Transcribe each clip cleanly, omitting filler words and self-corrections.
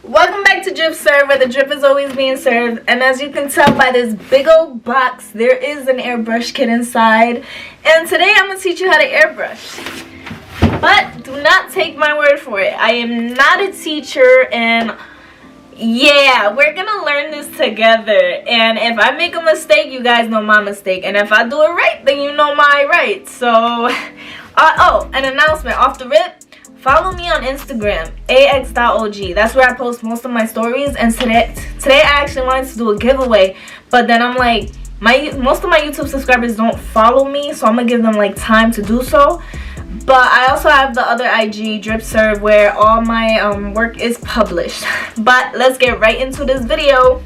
Welcome back to Dripserved, where the drip is always being served. And as you can tell by this big old box, there is an airbrush kit inside. And today I'm going to teach you how to airbrush. But do not take my word for it. I am not a teacher, and yeah, we're going to learn this together. And if I make a mistake, you guys know my mistake. And if I do it right, then you know my right. So, oh, an announcement off the rip. Follow me on Instagram, Ax.og. That's where I post most of my stories. And today I actually wanted to do a giveaway. But then I'm like, most of my YouTube subscribers don't follow me, so I'm going to give them like time to do so. But I also have the other IG, Dripserved, where all my work is published. But let's get right into this video.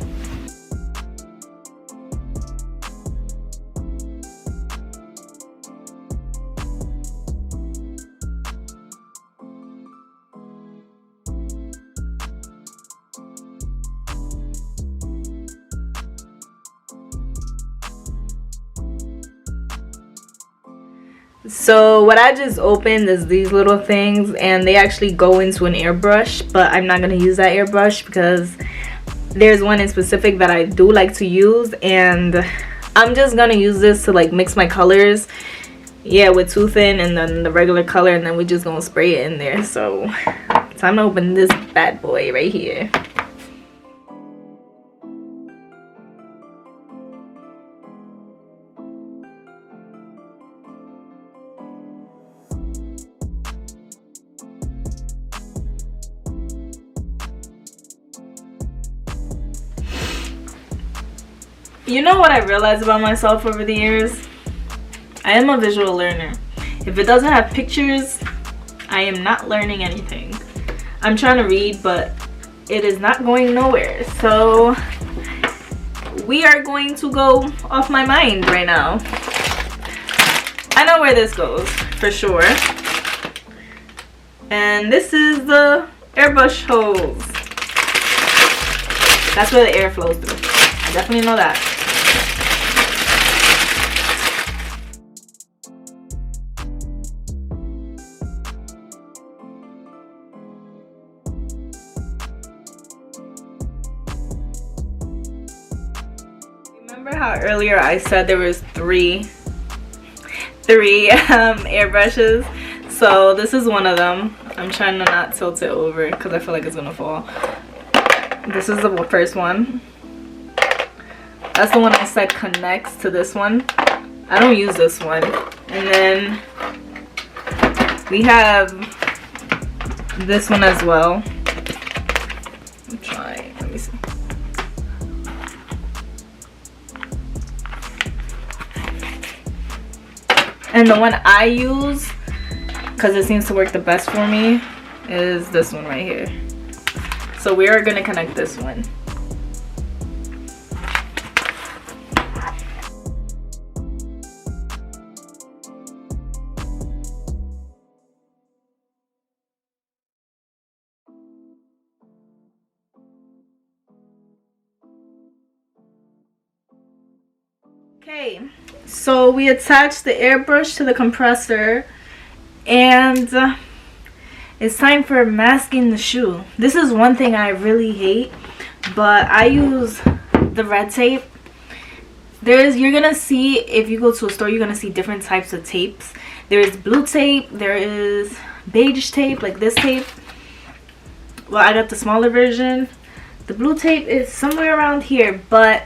So what I just opened is these little things, and they actually go into an airbrush, but I'm not going to use that airbrush because there's one in specific that I do like to use, and I'm just going to use this to like mix my colors, yeah, with Too Thin and then the regular color, and then we're just going to spray it in there. So time to open this bad boy right here. You know what I realized about myself over the years? I am a visual learner. If it doesn't have pictures, I am not learning anything. I'm trying to read, but it is not going nowhere. So we are going to go off my mind right now. I know where this goes for sure. And this is the airbrush hose. That's where the air flows through. I definitely know that. Remember how earlier I said there was three airbrushes? So this is one of them. I'm trying to not tilt it over because I feel like it's gonna fall. This is the first one. That's the one I said connects to this one. I don't use this one. And then we have this one as well. I'm trying. Let me see. And the one I use, because it seems to work the best for me, is this one right here. So we are going to connect this one. Okay, so we attached the airbrush to the compressor, and it's time for masking the shoe. This is one thing I really hate, but I use the red tape. You're gonna see, if you go to a store, you're gonna see different types of tapes. There is blue tape, there is beige tape, like this tape. Well, I got the smaller version. The blue tape is somewhere around here, but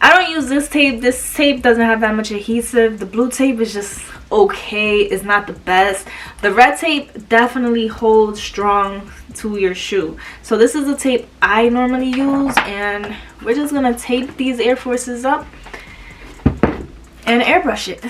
I don't use this tape. This tape doesn't have that much adhesive. The blue tape is just okay. It's not the best. The red tape definitely holds strong to your shoe. So this is the tape I normally use, and we're just gonna tape these Air Forces up and airbrush it.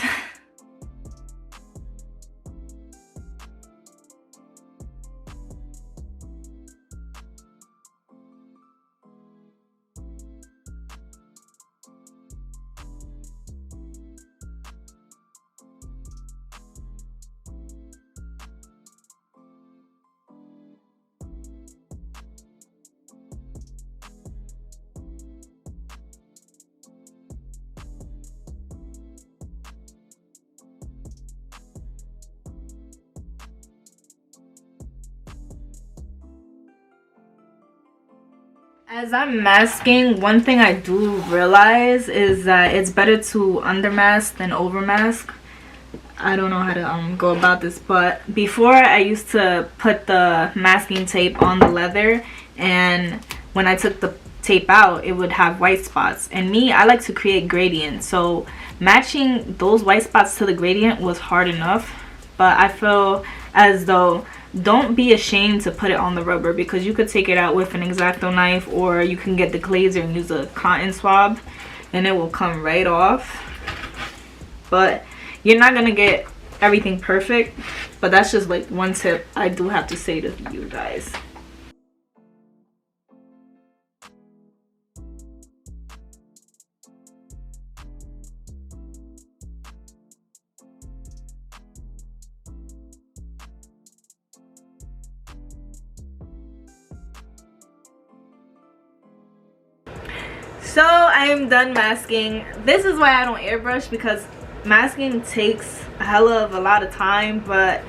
As I'm masking, one thing I do realize is that it's better to undermask than overmask. I don't know how to go about this, but before I used to put the masking tape on the leather, and when I took the tape out, it would have white spots. And me, I like to create gradients, so matching those white spots to the gradient was hard enough. But I feel as though, don't be ashamed to put it on the rubber, because you could take it out with an X-Acto knife, or you can get the glazer and use a cotton swab and it will come right off. But you're not gonna get everything perfect, but that's just like one tip I do have to say to you guys. So I am done masking. This is why I don't airbrush, because masking takes a hell of a lot of time, but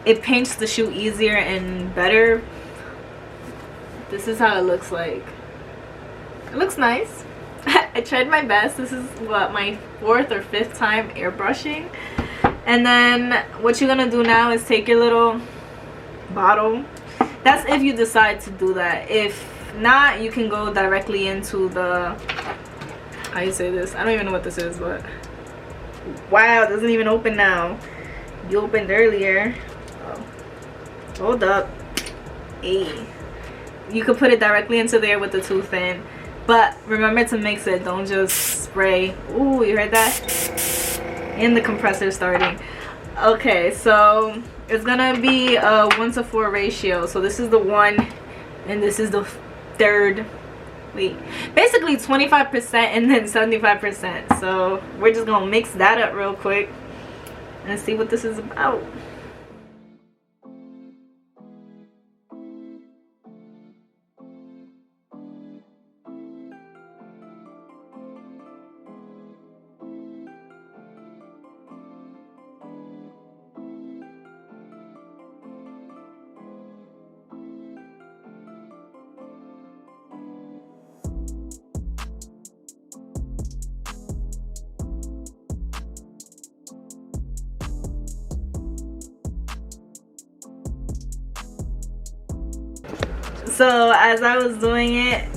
it paints the shoe easier and better. This is how it looks like. It looks nice. I tried my best. This is what, my 4th or 5th time airbrushing. And then what you're gonna do now is take your little bottle. That's if you decide to do that. If not, you can go directly into the, how you say this, I don't even know what this is, but wow, it doesn't even open now. You opened earlier. Oh, hold up. Hey, you could put it directly into there with the tooth in, but remember to mix it. Don't just spray. Ooh, you heard that? And the compressor starting. Okay, so it's gonna be a 1:4 ratio. So this is the 1 and this is the 3rd. Wait, basically 25% and then 75%. So we're just gonna mix that up real quick and see what this is about. So as I was doing it,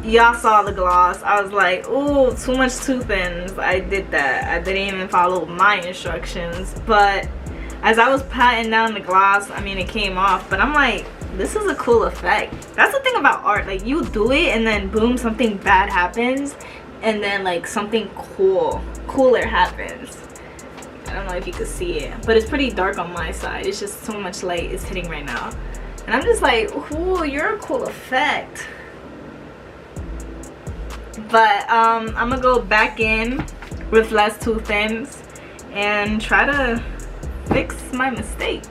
y'all saw the gloss. I was like, ooh, too much tooth ins. I did that. I didn't even follow my instructions. But as I was patting down the gloss, I mean, it came off. But I'm like, this is a cool effect. That's the thing about art. Like, you do it and then boom, something bad happens. And then like something cooler happens. I don't know if you could see it, but it's pretty dark on my side. It's just so much light is hitting right now. And I'm just like, ooh, you're a cool effect. But I'm gonna go back in with less tooth ins and try to fix my mistake.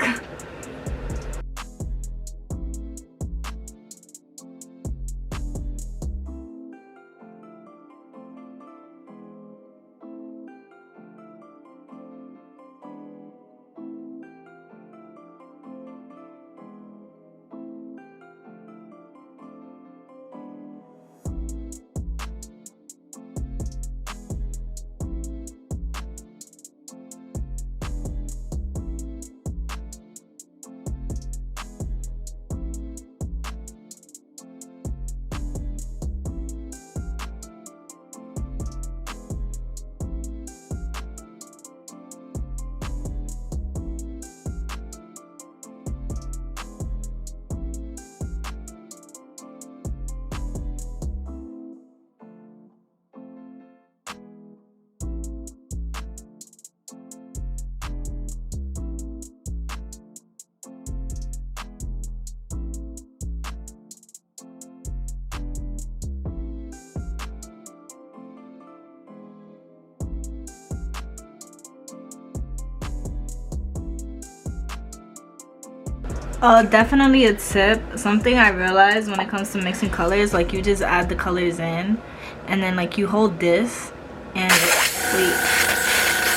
Definitely a tip. Something I realized when it comes to mixing colors, like you just add the colors in and then like you hold this and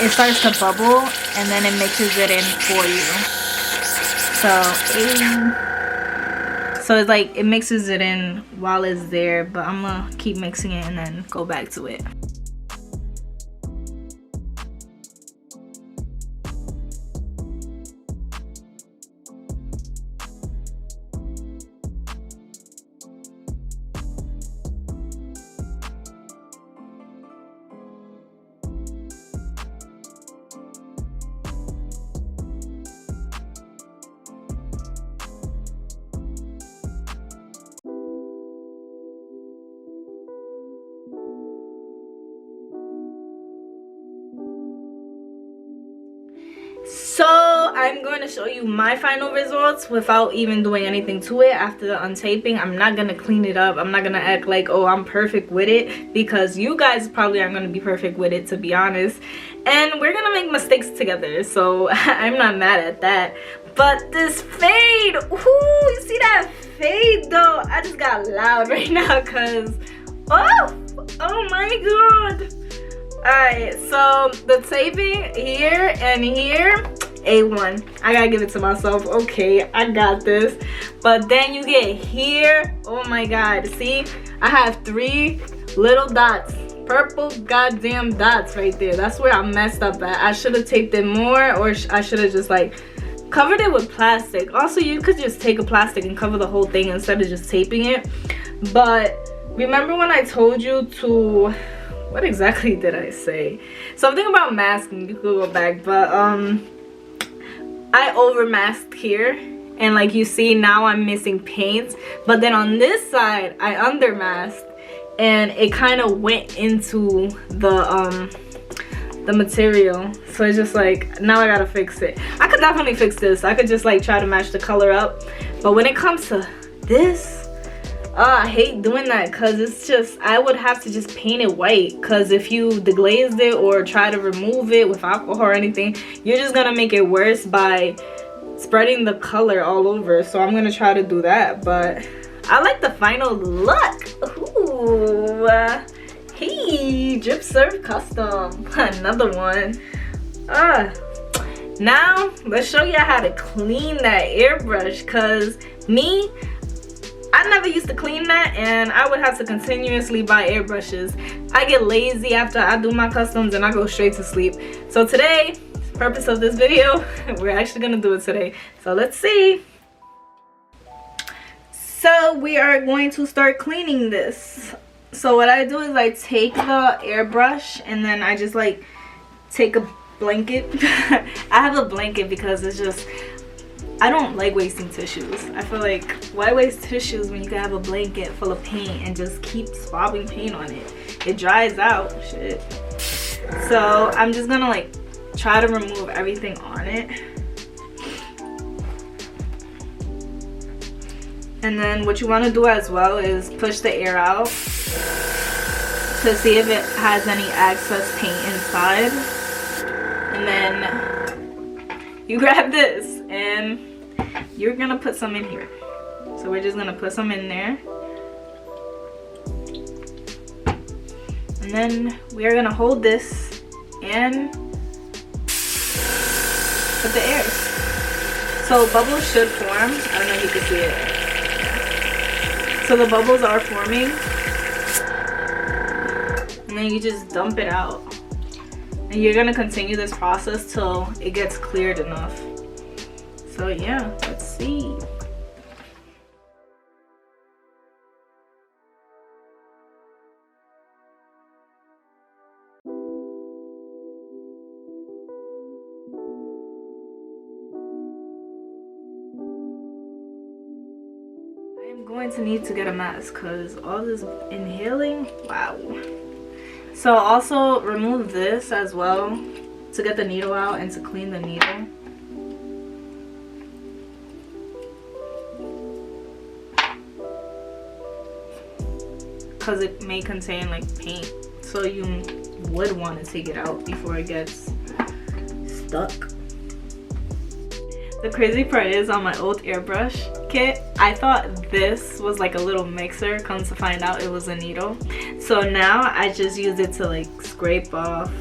it starts to bubble and then it mixes it in for you. So it's like it mixes it in while it's there, but I'm gonna keep mixing it and then go back to it. So I'm going to show you my final results without even doing anything to it after the untaping. I'm not going to clean it up. I'm not going to act like, oh, I'm perfect with it, because you guys probably aren't going to be perfect with it, to be honest. And we're going to make mistakes together, so I'm not mad at that. But this fade, ooh, you see that fade though? I just got loud right now because, oh my god. Alright, so the taping here and here, A1. I gotta give it to myself. Okay, I got this. But then you get here, oh my god. See, I have 3 little dots, purple goddamn dots right there. That's where I messed up at. I should have taped it more, or I should have just like covered it with plastic. Also, you could just take a plastic and cover the whole thing instead of just taping it. But remember when I told you to, what exactly did I say? Something about masking. You could go back, but I over masked here, and like you see now I'm missing paint. But then on this side I under masked, and it kind of went into the material. So it's just like, now I gotta fix it. I could definitely fix this. I could just like try to match the color up, but when it comes to this, I hate doing that, because it's just, I would have to just paint it white, because if you deglazed it or try to remove it with alcohol or anything, you're just gonna make it worse by spreading the color all over. So I'm gonna try to do that, but I like the final look. Ooh, hey, Dripserved custom, another one. Now let's show you how to clean that airbrush, because I never used to clean that, and I would have to continuously buy airbrushes. I get lazy after I do my customs and I go straight to sleep. So today, purpose of this video, we're actually gonna do it today. So let's see. So we are going to start cleaning this. So what I do is I take the airbrush and then I just like take a blanket. I have a blanket because it's just, I don't like wasting tissues. I feel like, why waste tissues when you can have a blanket full of paint and just keep swabbing paint on it? It dries out, shit. So I'm just gonna like try to remove everything on it. And then what you want to do as well is push the air out to see if it has any excess paint inside. And then you grab this and you're gonna put some in here. So we're just gonna put some in there, and then we are gonna hold this and put the air. So bubbles should form. I don't know if you can see it. So the bubbles are forming, and then you just dump it out, and you're gonna continue this process till it gets cleared enough. So yeah, let's see. I'm going to need to get a mask because all this inhaling, wow. So also remove this as well to get the needle out and to clean the needle. Because it may contain like paint, so you would want to take it out before it gets stuck. The crazy part is, on my old airbrush kit, I thought this was like a little mixer. Come to find out, it was a needle. So now I just use it to like scrape off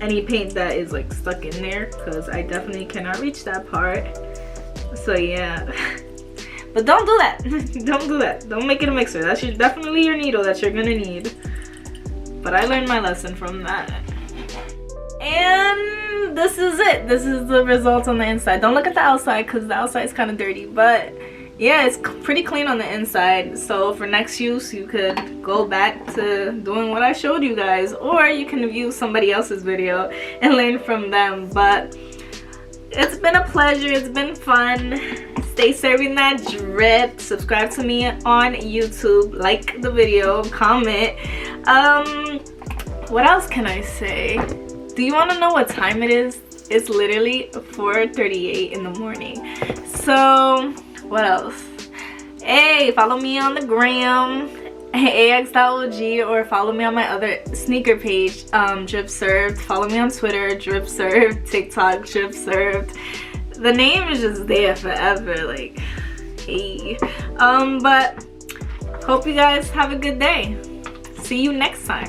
any paint that is like stuck in there, because I definitely cannot reach that part. So yeah. But don't do that. Don't do that. Don't make it a mixer. That's definitely your needle that you're gonna need. But I learned my lesson from that. And this is it. This is the results on the inside. Don't look at the outside because the outside is kind of dirty. But yeah, it's pretty clean on the inside. So for next use, you could go back to doing what I showed you guys. Or you can view somebody else's video and learn from them. But it's been a pleasure. It's been fun. Stay serving that drip. Subscribe to me on YouTube. Like the video. Comment. What else can I say? Do you want to know what time it is? It's literally 4:38 in the morning. So what else? Hey, follow me on the gram, Ax.og, or follow me on my other sneaker page, Dripserved. Follow me on Twitter, Dripserved, TikTok, Dripserved. The name is just there forever, like, hey. But hope you guys have a good day. See you next time.